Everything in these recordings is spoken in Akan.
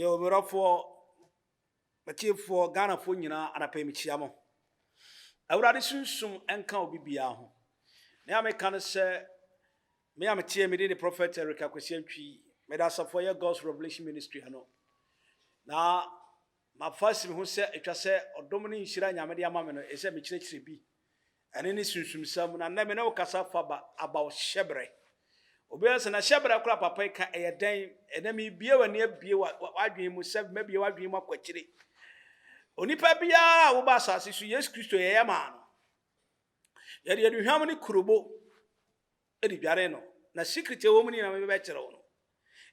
Yo for for Ghana for nyina anapɛ mekyia mo. Awurade sunsum enka obi bia ho. Na me kan sɛ me am tie me the prophet Eric Akwesi Antwi. Me da safo ye God's Revelation Ministry ano. Na ma first me hu sɛ etwa sɛ odom ne nhira nyame de ama me no ɛsɛ me kyerɛkyerɛ bi. Ɛne ne sunsum sam na me na wo kasa fa ba about shebre. Obiara na shebre kura papa ka ɛyɛ den ɛna me bie wani abie wadwen mu sɛ me bie wadwen mu akwakire. Onipa biara wo ba asase so Yesu Kristo yɛ ma no. Yɛde hwam ne kurobo edi dware no. Na secret wo mu ni na me be kyerɛ wo no.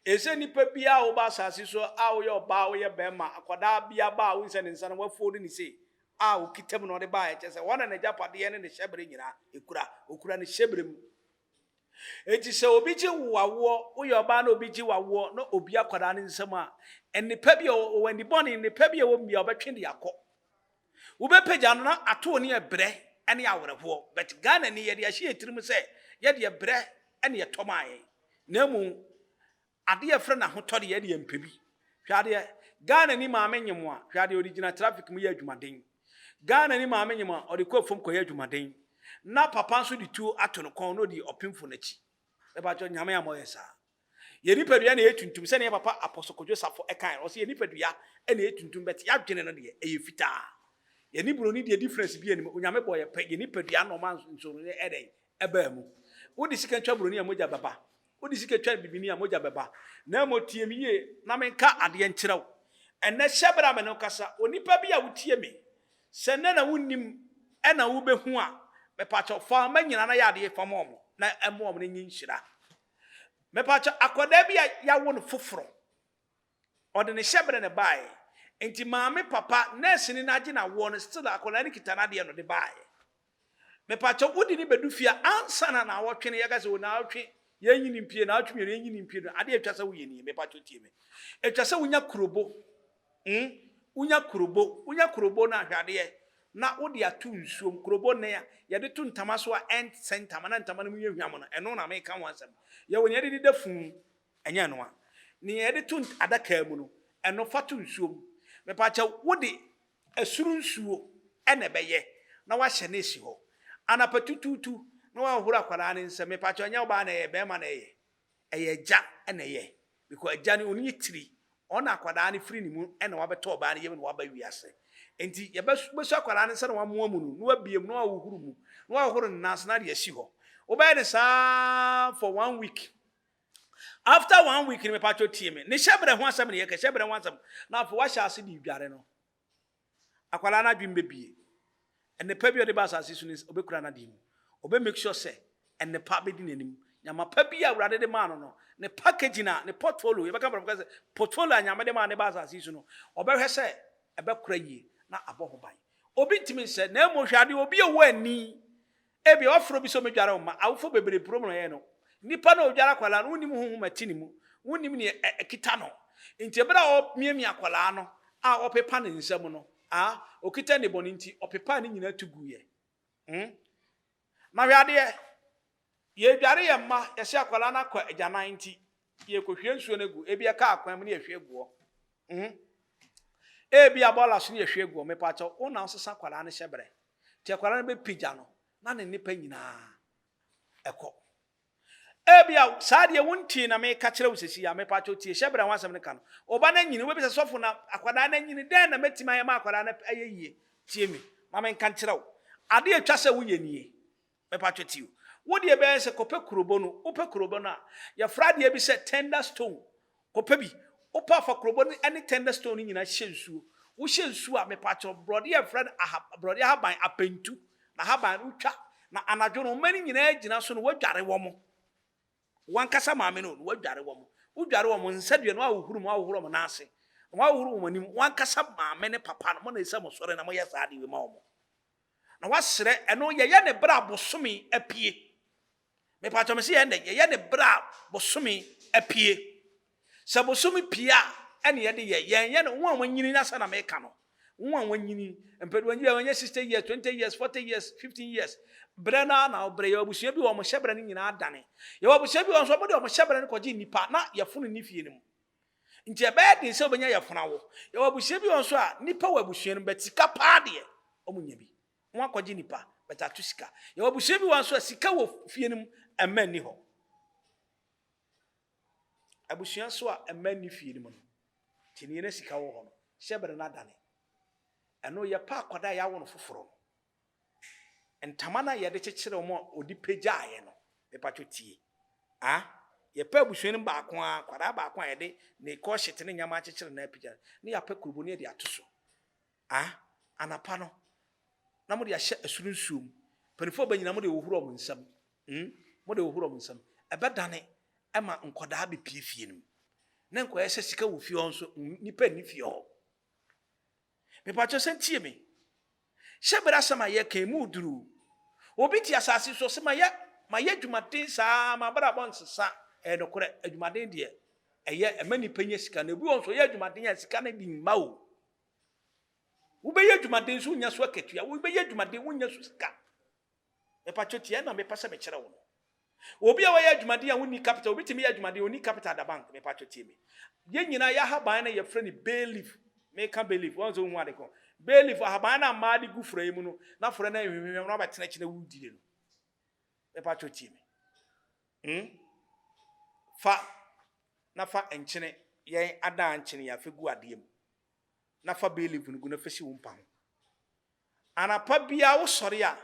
Ese nipa biara wo ba asase so a wo yɛ oba wo yɛ bɛma akwada bia ba wo nsa ne nsa na wafo ni se a wo kitam no de ba yɛ kyɛ sɛ wɔna na japade ne ne shebre nyina okura ne shebre mu. Eti se obi ji wawo wo yoba na obi ji wawo na obi akwada ne nsam a enipa bi o wani boni enipa bi wo mbia obetwe de yakọ wo be pagya no na ato ne ebre ene awerefo but Ghana ni ye de ahye etirim se ye de ebre ene ye tomaye na mu ade ye frɛ na hotɔ de ye de mpabi hwade Ghana ni ma amenyemo a hwade original traffic mu ye adwumaden Ghana ni ma amenyemo a ode kɔ fom kɔ ye adwumaden na papa nso di tu ato no kon no di opemfo nachi e ba jo nyame amoye sa ye nipadua na etuntum se ne papa apostle Joseph ekan o se ye nipadua e na etuntum bet ya dwene no de e fita ye ni bro ni de difference bi anim onyame boy pe ye nipadua no man nso no e den e ba mu wodi sika twa bro ni amoja baba wodi sika twa bibini amoja baba na motie mi ye na menka ade nkyerɛw enne hyebra me no kasa onipa bi a wotie me se ne na wonnim e na wo behu a me pacho fa ma nyina na ya de fa mom na emom ne nyinhyira me pacho akoda bi ya wo no foforo ode ne hyebre ne bae enti maame papa nurse ni na age na wo no still akoda ne kita na de no de bae me pacho wodi ni bedufia ansa na wotwe ne yaga se wo na wotwe yenyini mpie na wotwe ne yenyini mpie no ade etwa se wo yeni me pacho tie me etwa se wonya kurobo wonya kurobo na hwade na wodi atu nsuom kurobo ne ya de tu ntama so a end center na ntama no mu hwam no eno na me ka wansam ye woni ye de dafun enya no a ne ye de tu adaka mu no eno fatu nsuom me pa cha wodi asuru nsuo ene beye na wa hye ne si ho anapatututu na wa hura kwara ne nsem me pa cha nya ba na ye be ma na ye eyeja ene ye because eja ne oni tiri ona kwada ne firi ni mu ene wa beto ba ne ye no wa ba wiase enti ye besu akwara ne se na wa mo amu no wa biem no wa wuhuru mu no wa huru nas na de asi ho obey the sa for 1 week after 1 week ni me pa cho tie me ne hyebre ho asem ne ye ka hyebre ho asem na afo wa hya ase di dware no akwara na dwem bebie ene pa bi o de ba asase su ni obekura na di mu obe make sure say ene pa be di nanim nyama pa bi awrade de ma no ne package na ne portfolio ye beka bra portfolio nyama de ma ne ba asase su no obehwe say ebe kura yi na aboho ban obi ntimi se na emo hwade obi ewo ani ebi ofro bi so medware ma awfo bebre problem ye no nipa na odware kwala no unim huhu matini mu unim ne ekita no nti ebra o miemi akwala no a opepa ne nsam no okita ne boni nti opepa ne nyina tugu ye na hwade ye dware ye ma ye se akwala na kwa agyanan nti ye kohwe nsuo na gu ebi aka akwan mu ne ye hwe guo ebi abola so ne hwe guo me pa cha una osesa kwala ne hyebre ti akwala ne be pija no na ne nipa nyina eko ebi a saade wonti na me ka kire wosesi ya me pa cha tie hyebre wansam ne ka no oba na nyini we be sofo na akwada na nyini den na metima ye ma akwada na ayeyie tie me ma me kan kire wo ade atwa se wo yenie me pa cha tie wo de be se kope kurobo no ope kurobo na ya frade bi se tender stone kope bi opa fa kurobo ni any tender stone nyina hyensuo wo hyensuo a me pa cha brode ya friend brode ha ban apentu na ha ban utwa na anadwo no mani nyina agina so no wadware wo mo wankasa maame no wadware wo mo udware wo mo nsadue no awuhuru mo na ase mo awuhuru mo nim wankasa maame ne papa no mo na isa mo sore na mo yesa ade we ma wo na wasere eno ye ne bra bosome apie me pa cha me se ye ne bra bosome apie sabosumi pia ene ye de ye no won wanyini na sana me ka no won wanyini empedu wanyini 60 years 20 years 40 years 15 years brana na obre ya obusia bi wo mo hyebra ni nyina adane ye obusia bi wo so mo de mo hyebra ni koje nipa na ye funu ni fie ni mu nti ebe din se obenya ye fona wo ye wabusua bi won so a nipa wabusua no betika pa de omunya bi won akɔgye nipa betatu sika ye wabusua bi won so a sika wo fie nim emma ni ho abusua so a emma ni fie nim no tini ne sika wo ho no hyebere na dane eno ye pa akwada ya wo no foforo ntama na ye de kyekere mo odi pagya ye no mepacho tie ye pa abusua nim ba ko a kwada ba ko a ye de ne ko hyete ne nyama kyekere na pagya ne ya pa kurubo ne de atoso anapa no na mo de ahye asurunsuom panifo banyina mo de wohuro mo nsam mo de wohuro mo nsam ebedane ema nkoda be piefie nim na nkoya hye sika wo fie on so nipa ni fie ho me pa cho sentie me hyebra sama ye kan mu duru obi ti asase so se ma ye dwumaden saa ma bra bon sesa nokore adwumaden de eye emani panya sika na ebi on so ye adwumaden ya sika na di mma o wo be ye adwumaden so nya so akatua wo be ye adwumaden wo nya so sika me pa cho tie na me pa se me kire wo obi a wa ye adwumaden a woni capital obi timi ye adwumaden oni capital da bank me pa cho tie me ye nyina ya haban na ye frɛ ni bailiff me can believe won so hu ade ko bailiff haban na ma de gu frɛ mu no na frɛ na hwehwehwe no ba tena kine wudire no me pa cho tie me fa na fa enkyene ye ada enkyene ya fe gu ade mu na fa bailiff no gu na fesi wo mpa ho anapa bia wo sɔre a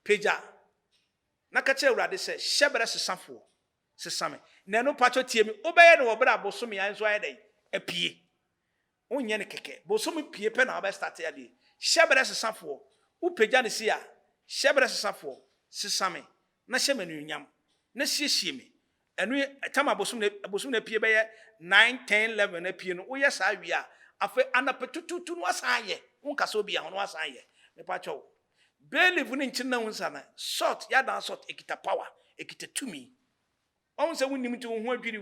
peja na ka kire urade se hyebere sesafo sesame na no pa cho tie me obeye no obra bosom ya nso aye dai apie onye ne keke bosom pie pe na aba start ya de hyebere sesafo wo peja ne sia hyebere sesafo sesame na hyemanu nyam na siehie me enu tama bosom na pie be ye 9 10 11 na pie no wo ye sa wi a afa anapetututu no asaye wonka so bia ho no asaye me pa cho believe ni nkyina wonsa na sort ya dan sort ekita power ekita tumi on se wonim ti wo ho adwiri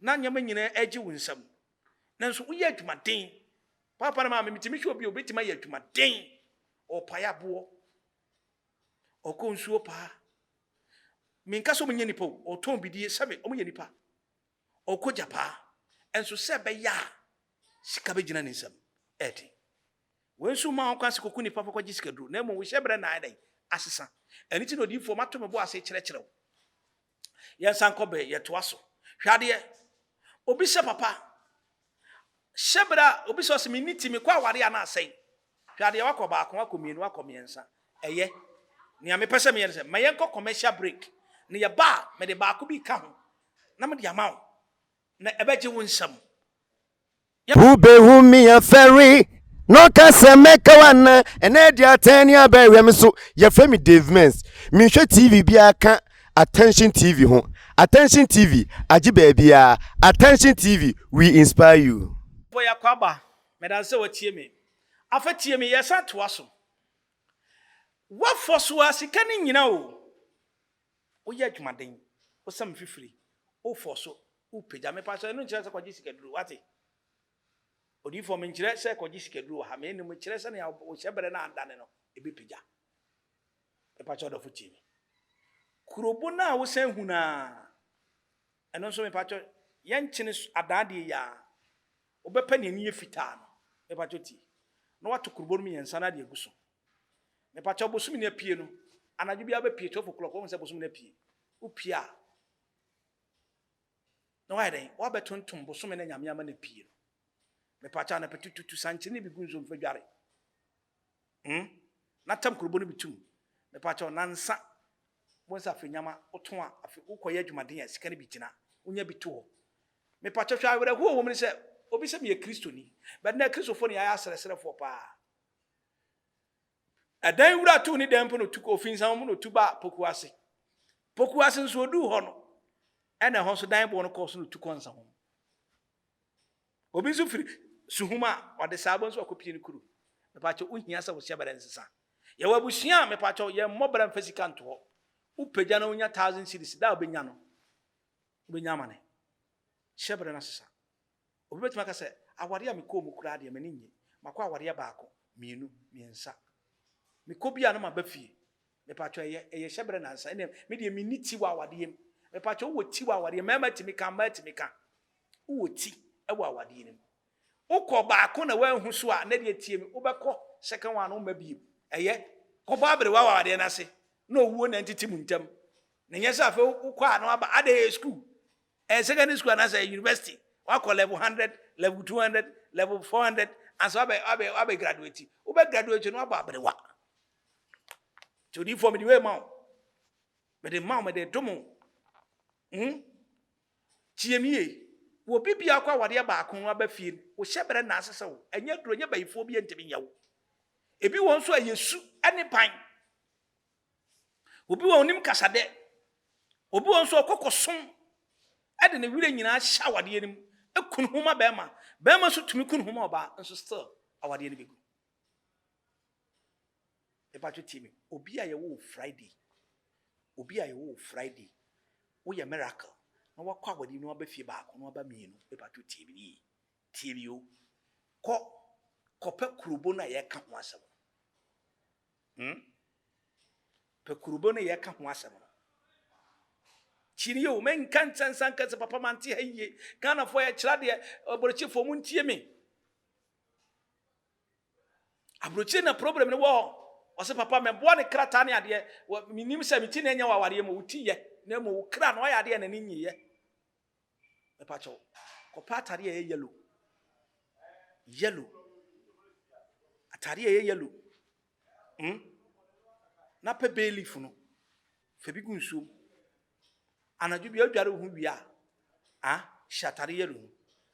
na nyama nyina agi wonsam nanso wo ye adwumaden papa na ma me mitimi hwe obi obetima ye adwumaden o paya bo o konsuo pa minka so munye nipa o ton bidie sebe o munye nipa o koja pa enso sebe ya sika be gina nsam edi wensu ma kwase koku nipa fa kwaji sika duro na mo wo hyebere na adan asesa eni ti no di fo mato me bo ase kyerɛkyerɛw ye sankobe ye toaso hwade obi se papa hyebra obi so se me niti me kwa ware ana asɛn hwade wakoba akon akomienu akomiensa eye ni ame pese me ye se maye nko commercial break ne ye ba me de ba ko bi ka ho na me de amaw na ebeje wonsam Ube me a ferry. No kasa meka wana ene dia tani abawe me so ye frame Dave Mens me hwe TV bia ka Attention TV ho Attention TV agi baabia Attention TV we inspire you boya kwaba me dan se watie me afatie me yesa to aso wa foso asika ni nyina o ye adwumaden o sam fifiri o foso o peja me pa so no nkyere se kwaji sika duru wate odi fo me nkyere se kwaji sika duru ha me ni mo kyere se na o hyebere na andane no ebe peja e pa cho do futi me kurobo na wo san hu na eno so me pa cho ye nkyene adade ya obepa ne ni fita no me pa cho ti no wato kurobo no me yensa na de aguso me pa cho bosumi na pie no anadwo bia ba pie 12 o'clock wo se bosumi na pie wo pie a no why then wa betontom bosumi na nyame ama na pie no me pa cho na petututu sanche ne bi gunzo mfa dware na tam kurobo no bitum me pa cho nansa wonsa fe nyama oton a afi ukoye adwumaden ya sika ne bi gina unya bi to me pa cho hwa were ho wo me se obi se me ye kristoni but na kristofo ne ya asere fo pa adan wura to ni dempo no tuko ofinsan mo no tuba pokuase nso odu ho no ena ho so dan bo no ko so no tuko nsa ho obi so firi suhuma ode sabo nso akopie ni kuru me pa cho uhia sa wo hyebere nsesa ye wabusia me pa cho ye mmobra mfasika nto ho upeja na unya 1000 cedis da obenya no obenya mane hyebere na sesa obi betima ka se aware a me ko mu kura de mani nye makwa aware baako mienu miensa me ko bia na ma ba fie me pa cho ye hyebere na nsa ene me de miniti wa awade me pa cho wo ti wa awade me ma ti me ka wo ti ewa awade nim ukọ baako na wanhu so a na de tie mi ubekọ second one no mabiem eye kọ ba bere wa awade na se na owuo na ntiti mu ntam na nyesa afa ukọ a na aba ade school secondary school na say university wa call level 100 level 200 level 400 and so abe graduate ube graduate no aba bere wa to di for me the way ma me de domo tiemie wo bibia kwa wade baako aba fie wo hyebere na asese wo enya duro nya bayifo bi entemi nya wo ebi won so ayesu ane pan obi won nim kasade obi won so okokosom ade ne wire nyina hya wade enim ekun homa bema so tumi kun homa oba nso still awade ne begu e ba timi obi a ye wo Friday wo ye miracle na wakwa wadi no aba fie baako no aba mienu e ba timi o ko pe kurubo na ye ka ho asem pe kurubo na ye ka ho asem chiri o men kan sansan ka papa manti haye kana fo ya kira de oborochi fo mu ntie me abrochi na problem ne wo o se papa me bo ne krata ne ade minim se miti na nya waware mo utiye na mo ukra na o ya de na ni nyiye e pa cho ko patare ye yellow atare ye yellow na pe belief no fe bi gunsu anadwo bia odware hu wi shatare yellow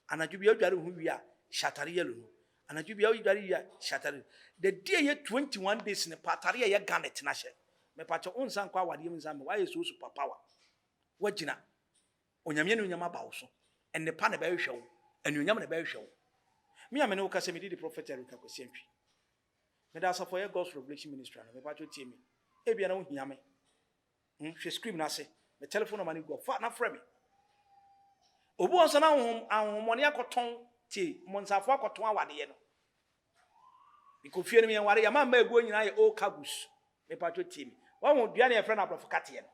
anadwo bia odware hu wi shatare yellow anadwo bia odware wi shatare the day ye 21 days ne patare ye ganet na hye me pacho onsan kwa wade mu nsan me why so papa wa wagina onyame ne onyama ba wo so enne pa ne ba hwehwe wo enne onyama ne ba hwehwe wo me amene wo kase me di prophet Erika Kwesi Antwi me da so for your God's revelation ministry na me pacho tie me e bia na wo hia me hwe scream na se me telephone number ni go fa na frɛ me obu onso na ahomone akoton tie monsafo akoton awade ye no ikofie ne me ware ya mama egu nyina ye o kagus me pacho tie me wa wo dua ne ye frɛ na aprofokate ye no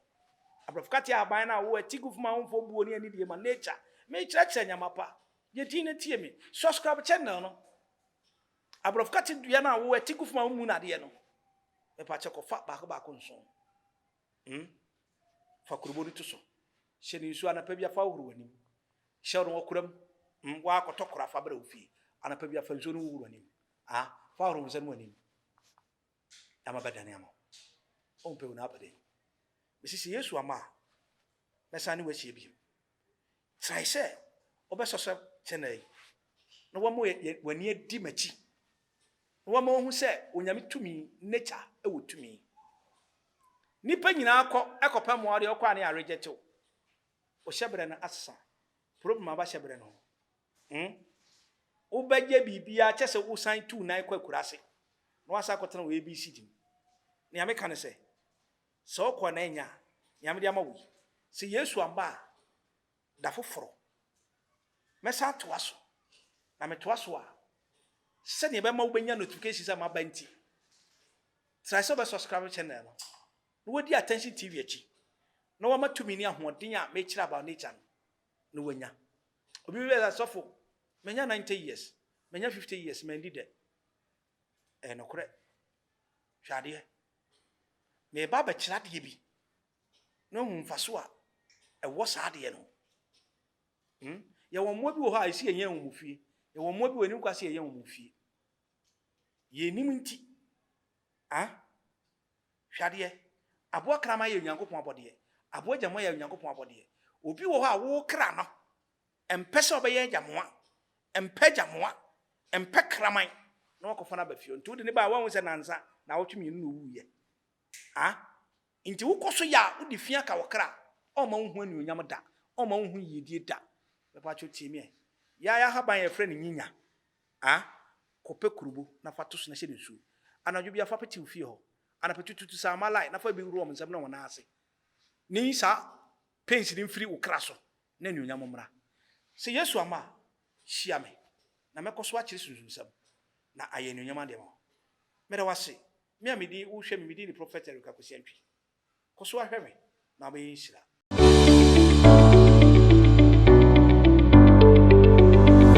aprofokate aban na wo atigu fuma wo mfo buo ne ani die ma nature me kyerɛkyerɛ nyamapa ye tin ne tie me subscribe channel no aprofokate dua na wo atigu fuma wo mu na de no me pacho ko fa baako nso fa kurubo to so hyeni nsu anapa bia fa wuru anim hyɛ no wakuram wa akotokora fa bra ofie anapa bia fa nsu no wuru anim fa wuru nsa no anim ama badane ama on pe una abade misisi Yesu ama mesa ne wahie bi try say obesoso chenai no wamo wani adi machi no wamo hu se onyame tumi nature ewo tumi nipa nyina ekopa moade okwa ne arejete o hyebere na asa problem aba hyebere no ubegye bibia kyese usan 29 kwakurase no asa kotena wo ABC dim ne ameka ne se so okwa na nya nyame dia mawo se Yesu amba da foforo mesa to aso na meto aso a se ne be ma wo benya notification sa ma banti try so be subscribe channel no no wodi attention TV achi no wa matumi ni ahoden a me kira about nature no wanya obi be that sofo menya 90 years menya 50 years mendi de no kore hwade me ba ba kira de bi no mfaso a wo sa de no ye wo mo bi wo ha isi enye wo mufie ye wo mo bi woni kwase enye wo mufie ye nim nti hwade abo krama ye nyankopon abode abo gyamo ye nyankopon abode obi wo ha wo kra no empese obeye gyamoa empe kraman na wakofo na ba fio nti wode ne ba wanwo se nansa na wotwemi no wuye nti wokoso ya wode fia ka wo kra o ma wo hu ani onyam da o ma wo hu yedie da be pa cho tiemi ya haban ye frɛ ne nyinya kope kurubo na fatoso na hyede nsu anadwo bia fa peti ofie ho anapetutu sa malai na fa bi wuro mo nsam na wona ase ni sa pensi ni mfiri ukra so na ni onyam mmra se Yesu ama hia me na mekoso a kire sunsunsam na aye ni onyam ade ma me da wase me amedi wo hwe me di ni prophet Erika Kwesi Antwi koso ahwe me na ba yinshira